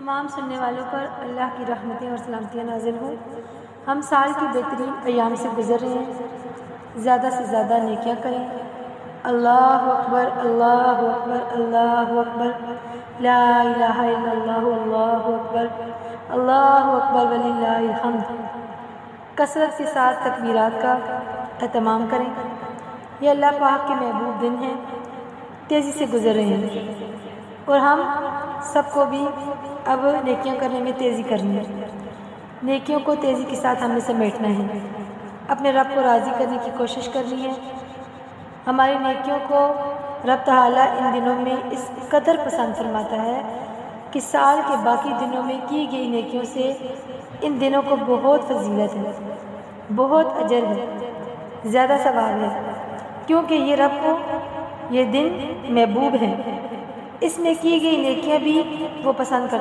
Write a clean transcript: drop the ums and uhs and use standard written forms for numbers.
تمام سننے والوں پر اللہ کی رحمتیں اور سلامتیاں نازل ہوں۔ ہم سال کی بہترین ایام سے گزر رہے ہیں، زیادہ سے زیادہ نیکیاں کریں۔ اللہ اکبر اللہ اکبر اللہ اکبر، لا الہ الا اللہ، اللہ اکبر وللہ الحمد۔ کثرت کے ساتھ تکبیرات کا اہتمام کریں۔ یہ اللہ پاک کے محبوب دن ہیں، تیزی سے گزر رہے ہیں اور ہم سب کو بھی اب نیکیاں کرنے میں تیزی کرنی ہے۔ نیکیوں کو تیزی کے ساتھ ہمیں سمیٹنا ہے، اپنے رب کو راضی کرنے کی کوشش کرنی ہے۔ ہماری نیکیوں کو رب تعالیٰ ان دنوں میں اس قدر پسند فرماتا ہے کہ سال کے باقی دنوں میں کی گئی نیکیوں سے ان دنوں کو بہت فضیلت ہے، بہت اجر ہے، زیادہ ثواب ہے، کیونکہ یہ رب کو یہ دن محبوب ہے، اس میں کی گئی نیکیاں بھی وہ پسند کرتا ہے۔